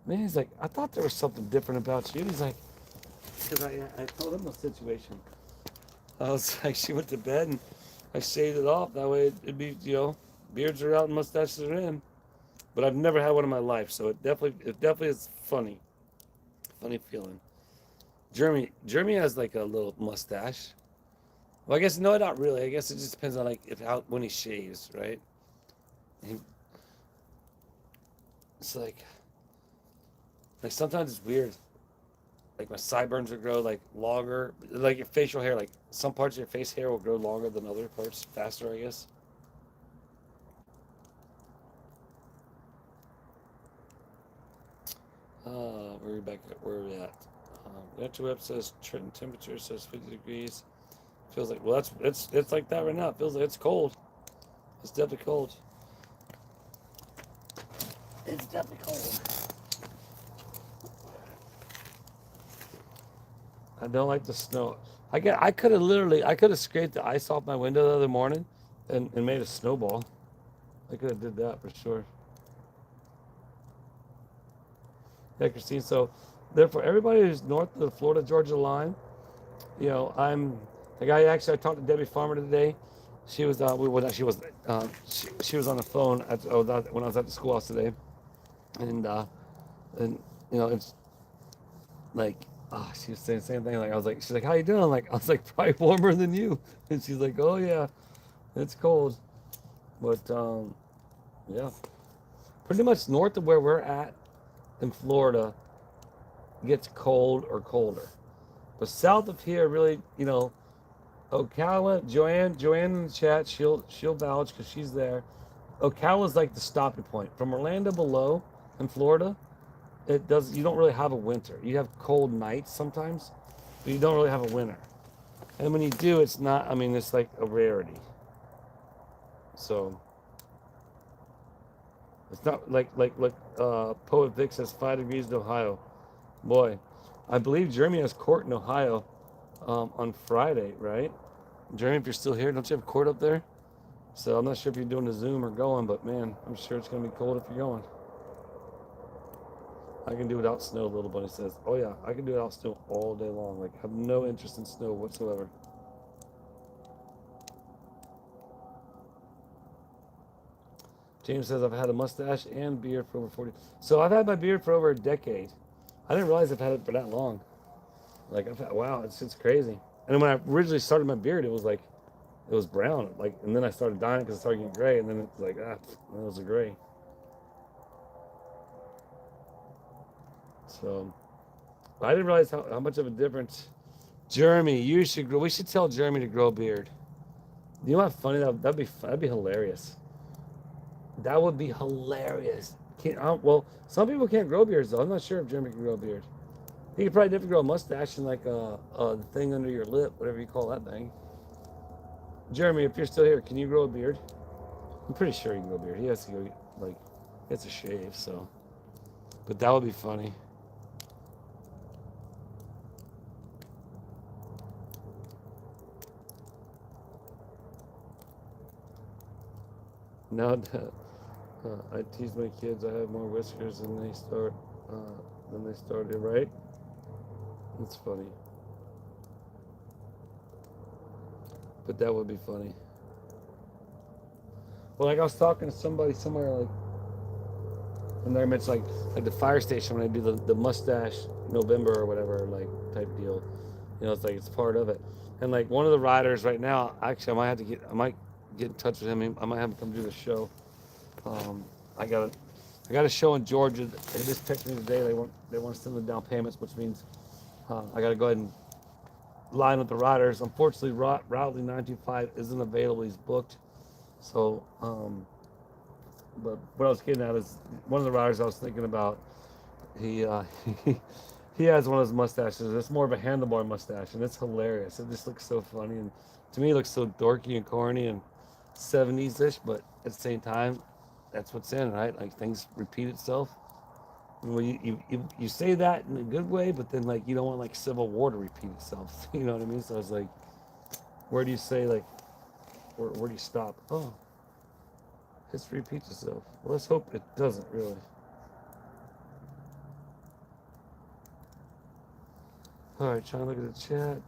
S1: man, he's like, I thought there was something different about you. He's like, because I told him the situation. I was like, she went to bed and I shaved it off. That way it'd be, you know, beards are out and mustaches are in. But I've never had one in my life, so it definitely is funny feeling. Jeremy has like a little mustache. Well, I guess no, not really. I guess it just depends on like when he shaves, right? It's like sometimes it's weird. Like my sideburns will grow like longer, like your facial hair. Like some parts of your face hair will grow longer than other parts, faster, I guess. Where are we at? Winter web says Trenton temperature says 50 degrees. Feels like, well, it's like that right now. It feels like it's cold. It's definitely cold. It's definitely cold. I don't like the snow. I could have scraped the ice off my window the other morning and made a snowball. I could have did that for sure. Yeah, Christine. So, therefore, everybody who's north of the Florida Georgia line, I'm the guy. Actually, I talked to Debbie Farmer today. She was she was on the phone when I was at the schoolhouse today, and and it's like, she was saying the same thing. Like I was like, she's like, how you doing? Like I was like, probably warmer than you, and she's like, oh yeah, it's cold, but yeah, pretty much north of where we're at in Florida gets cold or colder. But south of here, really, Ocala, Joanne in the chat, she'll vouch because she's there. Ocala's like the stopping point. From Orlando below in Florida, you don't really have a winter. You have cold nights sometimes, but you don't really have a winter. And when you do, it's not, it's like a rarity. So it's not like Poet Vic says 5 degrees in Ohio. Boy, I believe Jeremy has court in Ohio on Friday, right? Jeremy, if you're still here, don't you have court up there? So I'm not sure if you're doing a Zoom or going, but man, I'm sure it's going to be cold if you're going. I can do without snow, Little Bunny says. Oh yeah, I can do without snow all day long. Like, I have no interest in snow whatsoever. James says, I've had a mustache and beard for over 40. So I've had my beard for over a decade. I didn't realize I've had it for that long. Like, wow, it's crazy. And when I originally started my beard, it was brown. Like, and then I started dyeing it because it started getting gray, and then it's like, it was a gray. So, but I didn't realize how much of a difference. Jeremy, we should tell Jeremy to grow a beard. You know how funny that'd be hilarious. That would be hilarious. Well, some people can't grow beards though. I'm not sure if Jeremy can grow a beard. He could probably definitely grow a mustache and like the thing under your lip, whatever you call that thing. Jeremy, if you're still here, can you grow a beard? I'm pretty sure he can grow a beard. He has to go it's a shave, so. But that would be funny. Now, I tease my kids. I have more whiskers than they started, right? It's funny. But that would be funny. Well, like I was talking to somebody somewhere, like, and they mentioned like the fire station when I do the mustache November or whatever, like type deal. It's like it's part of it. And like one of the riders right now, actually, I might get in touch with him. I might have him come do the show. I got a show in Georgia. They just texted me today. They want to send the down payments, which means I got to go ahead and line with the riders. Unfortunately, Rowley 925 isn't available. He's booked. So, but what I was getting at is one of the riders I was thinking about. He he has one of those mustaches. It's more of a handlebar mustache, and it's hilarious. It just looks so funny, and to me, it looks so dorky and corny and 70s-ish. But at the same time, that's what's in, right? Like things repeat itself. Well, you say that in a good way, but then like you don't want like Civil War to repeat itself. You know what I mean? So I was like, where do you say like, where do you stop? Oh, history repeats itself. Well, let's hope it doesn't really. All right, trying to look at the chat.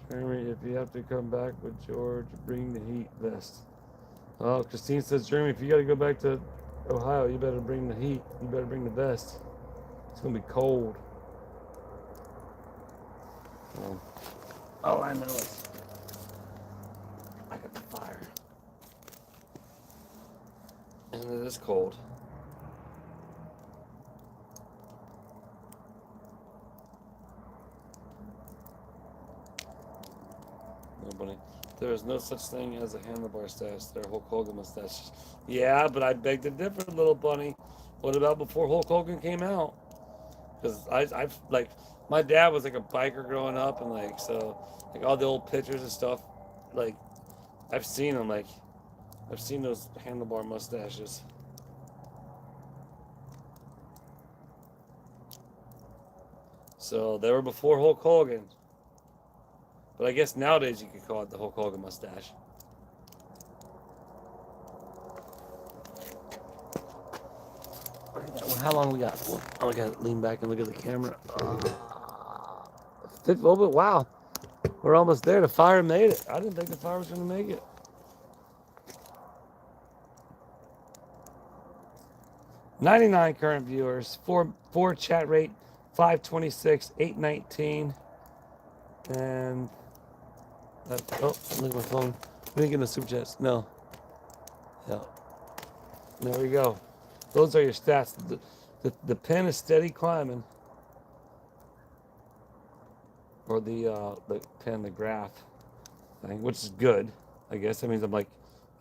S1: Jeremy, if you have to come back with George, bring the heat vest. Oh, Christine says, Jeremy, if you got to go back to Ohio, you better bring the heat. You better bring the vest. It's going to be cold. All I know is I got the fire. And it is cold. Nobody. There is no such thing as a handlebar stash. There are Hulk Hogan mustaches. Yeah, but I beg to differ, Little Bunny. What about before Hulk Hogan came out? Because I've like, my dad was like a biker growing up, and like, so like all the old pictures and stuff, like I've seen them. Like I've seen those handlebar mustaches. So they were before Hulk Hogan. But I guess nowadays you could call it the Hulk Hogan mustache. Well, how long we got? Well, I gotta lean back and look at the camera. Oh, but wow, we're almost there. The fire made it. I didn't think the fire was gonna make it. 99 current viewers, four chat rate, 526, 819, and oh, look at my phone. We didn't get no super chats. No. Yeah. There we go. Those are your stats. The pen is steady climbing. Or the pen, the graph thing, which is good, I guess. That means I'm like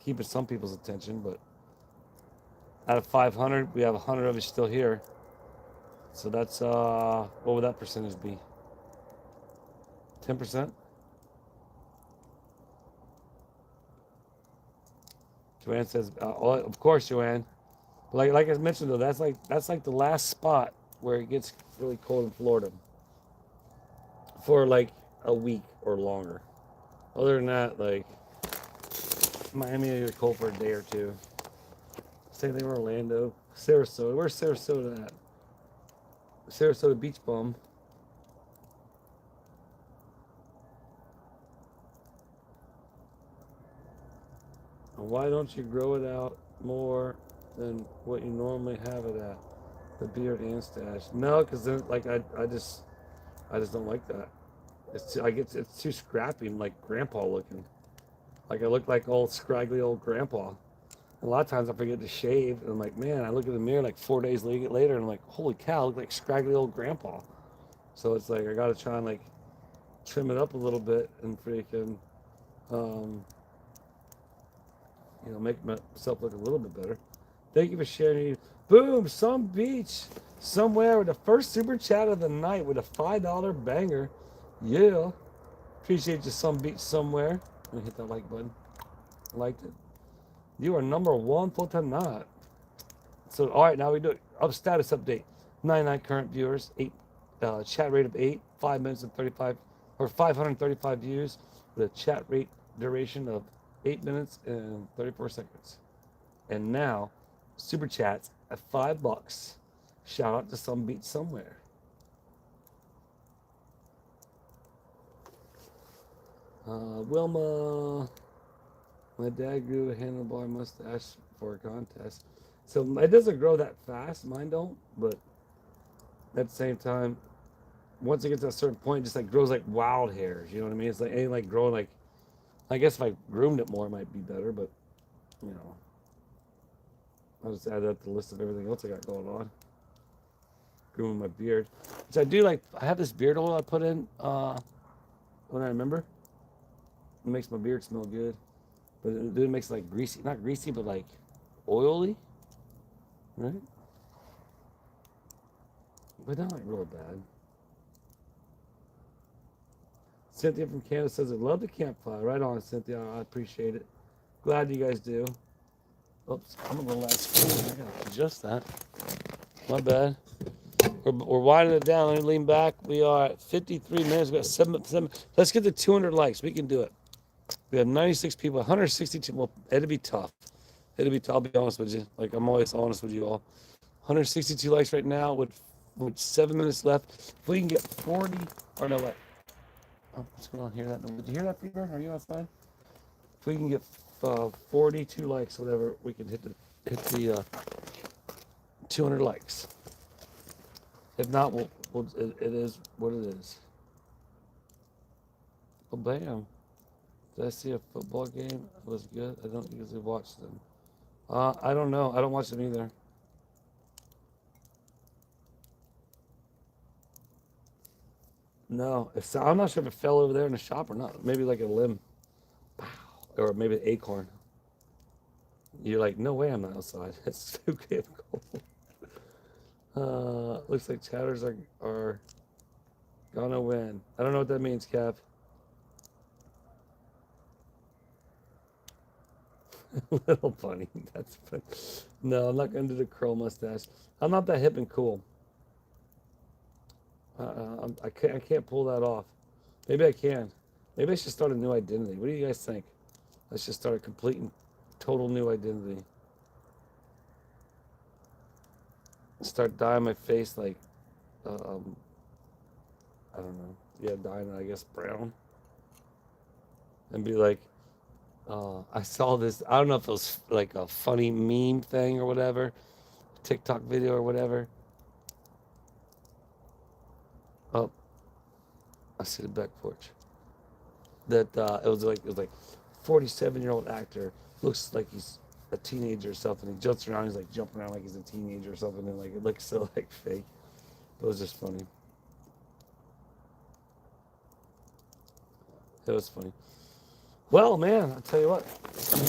S1: keeping some people's attention, but out of 500, we have 100 of you still here. So that's, what would that percentage be? 10%? Joanne says, of course, Joanne. Like I mentioned though, that's like the last spot where it gets really cold in Florida for like a week or longer. Other than that, like Miami will get cold for a day or two. Same thing with Orlando, Sarasota. Where's Sarasota at? Sarasota Beach Bum. Why don't you grow it out more than what you normally have it at? The beard and stash. No, because then like I just don't like that. It's too scrappy and like grandpa looking. Like I look like old scraggly old grandpa. A lot of times I forget to shave, and I'm like, man, I look in the mirror like 4 days later, and I'm like, holy cow, I look like scraggly old grandpa. So it's like I gotta try and like trim it up a little bit and freaking, make myself look a little bit better. Thank you for sharing. Boom, some beach somewhere with the first super chat of the night with a $5 banger. Yeah, appreciate you, some beach somewhere. Let me hit that like button. I liked it. You are number one full-time not. So, all right, now we do it. Up status update. 99 current viewers, chat rate of 8, 5 minutes and 35, or 535 views with a chat rate duration of 8 minutes and 34 seconds. And now, super chats at $5. Shout out to some beach somewhere. Wilma. My dad grew a handlebar mustache for a contest. So it doesn't grow that fast. Mine don't. But at the same time, once it gets to a certain point, it just like grows like wild hairs. You know what I mean? It's like ain't like growing like. I guess if I groomed it more, it might be better. But I'll just add that to the list of everything else I got going on. Grooming my beard, which I do like. I have this beard oil I put in when I remember. It makes my beard smell good. But it makes it like greasy, not greasy, but like oily, right? But not like real bad. Cynthia from Canada says, I love the campfire. Right on, Cynthia. I appreciate it. Glad you guys do. Oops, I'm a little last screen. I gotta adjust that. My bad. We're winding it down. Let me lean back. We are at 53 minutes. We got seven. Let's get to 200 likes. We can do it. We have 96 people, 162. Well, it'll be tough. I'll be honest with you. Like, I'm always honest with you all. 162 likes right now with 7 minutes left. If we can get 40, or no, what? Oh, what's going on here? Did you hear that, Peter? Are you outside? If we can get 42 likes, whatever, we can hit the 200 likes. If not, it is what it is. Oh, bam. Did I see a football game? It was good. I don't usually watch them. I don't know. I don't watch them either. No. I'm not sure if it fell over there in the shop or not. Maybe like a limb. Or maybe an acorn. You're like, no way I'm not outside. It's too damn cold. Looks like chatters are gonna win. I don't know what that means, Kev. Little funny. That's funny. No, I'm not gonna do the curl mustache. I'm not that hip and cool. I can't pull that off. Maybe I can. Maybe I should start a new identity. What do you guys think? Let's just start a complete and total new identity. Start dyeing my face like, um, I don't know. Yeah, dyeing it, I guess, brown. And be like, I saw this, I don't know if it was like a funny meme thing or whatever, TikTok video or whatever. Oh, I see the back porch. That it was like 47-year-old actor looks like he's a teenager or something. He jumps around, he's like jumping around like he's a teenager or something, and like it looks so like fake. It was just funny. It was funny. Well, man, I'll tell you what.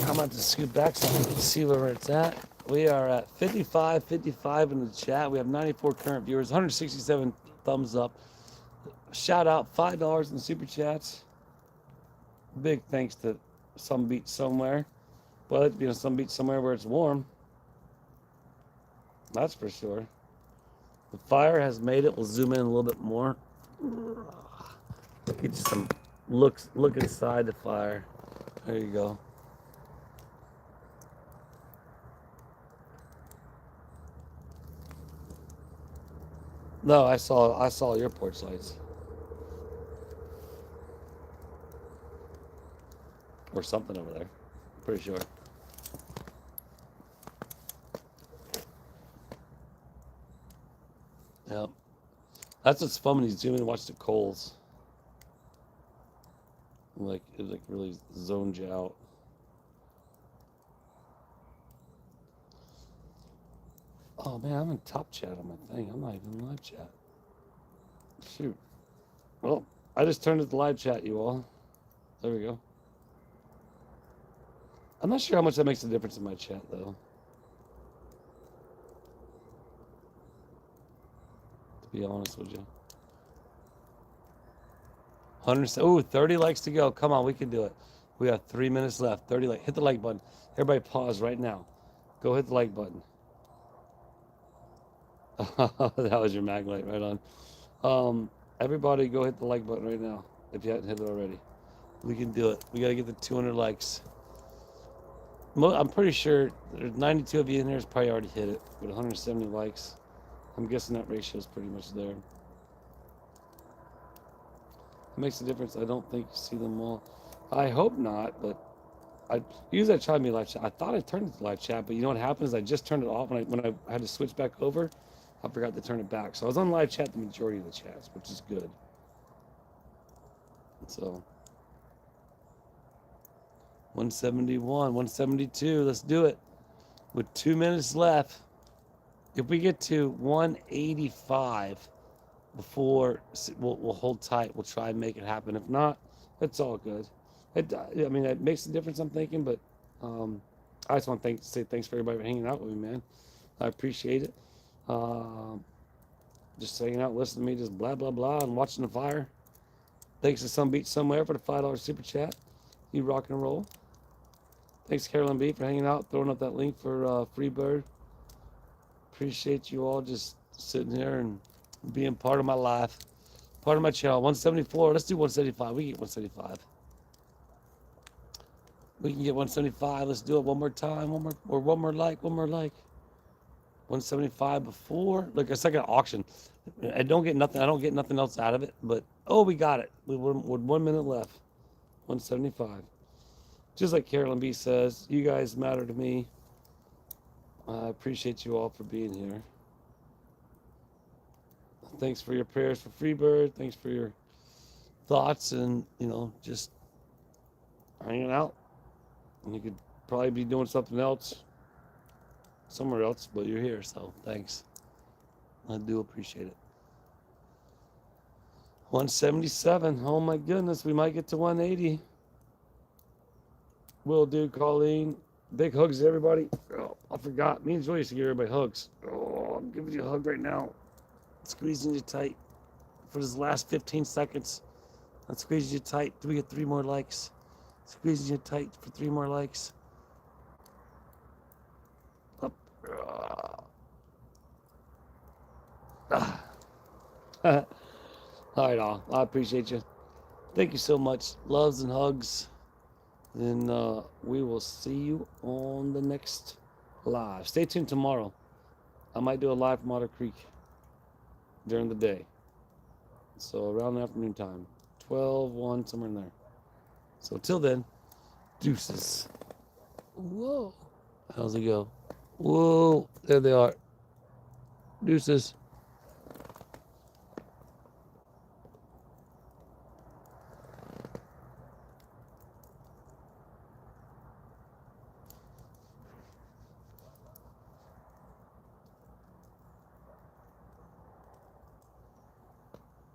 S1: I'm about to scoot back so you can see where it's at. We are at 55 in the chat. We have 94 current viewers, 167 thumbs up. Shout out $5 in the super chats. Big thanks to Some Beach Somewhere. Well, I'd like to be on some beach somewhere where it's warm. That's for sure. The fire has made it. We'll zoom in a little bit more. Get you some look inside the fire. There you go. No, I saw your porch lights. Or something over there. Pretty sure. Yep. That's what's fun when you zoom in and watch the coals. Like it like really zones you out. Oh man, I'm in top chat on my thing. I'm not even in live chat. Shoot. Well, I just turned it to live chat, you all. There we go. I'm not sure how much that makes a difference in my chat though. To be honest with you. 100. Ooh, 30 likes to go. Come on, we can do it. We have 3 minutes left. 30 like. Hit the like button. Everybody pause right now. Go hit the like button. That was your mag light right on. Everybody go hit the like button right now if you haven't hit it already. We can do it. We got to get the 200 likes. I'm pretty sure there's 92 of you in there has probably already hit it with 170 likes. I'm guessing that ratio is pretty much there. It makes a difference. I don't think you see them all. I hope not, but usually I try to be live chat. I thought I turned it to live chat, but you know what happens? I just turned it off when I had to switch back over. I forgot to turn it back. So I was on live chat the majority of the chats, which is good. So 171, 172. Let's do it. With 2 minutes left. If we get to 185 before, we'll hold tight. We'll try and make it happen. If not, it's all good. I mean, it makes a difference, I'm thinking, but I just want to say thanks for everybody for hanging out with me, man. I appreciate it. Just hanging out, listening to me, just blah, blah, blah, and watching the fire. Thanks to Some Beach Somewhere for the $5 super chat. You rock and roll. Thanks, Carolyn B, for hanging out, throwing up that link for Freebird. Appreciate you all just sitting here and being part of my life, part of my channel. 174. Let's do 175. We can get 175. We can get 175. Let's do it one more time. One more like. 175 before. Look, it's like an auction. I don't get nothing else out of it. But oh, we got it. With 1 minute left. 175. Just like Carolyn B says, you guys matter to me. I appreciate you all for being here. Thanks for your prayers for Freebird. Thanks for your thoughts and, just hanging out. And you could probably be doing something else somewhere else, but you're here, so thanks. I do appreciate it. 177. Oh my goodness, we might get to 180. Will do, Colleen. Big hugs to everybody. Oh, I forgot. Me and Joy used to give everybody hugs. Oh, I'm giving you a hug right now. Squeezing you tight for this last 15 seconds. I'm squeezing you tight. Do we get 3 more likes? Squeezing you tight for 3 more likes. Up. All right, all. I appreciate you. Thank you so much. Loves and hugs. And we will see you on the next live. Stay tuned tomorrow. I might do a live from Otter Creek during the day. So around the afternoon time. 12, 1, somewhere in there. So till then, deuces. Whoa. How's it go? Whoa. There they are. Deuces.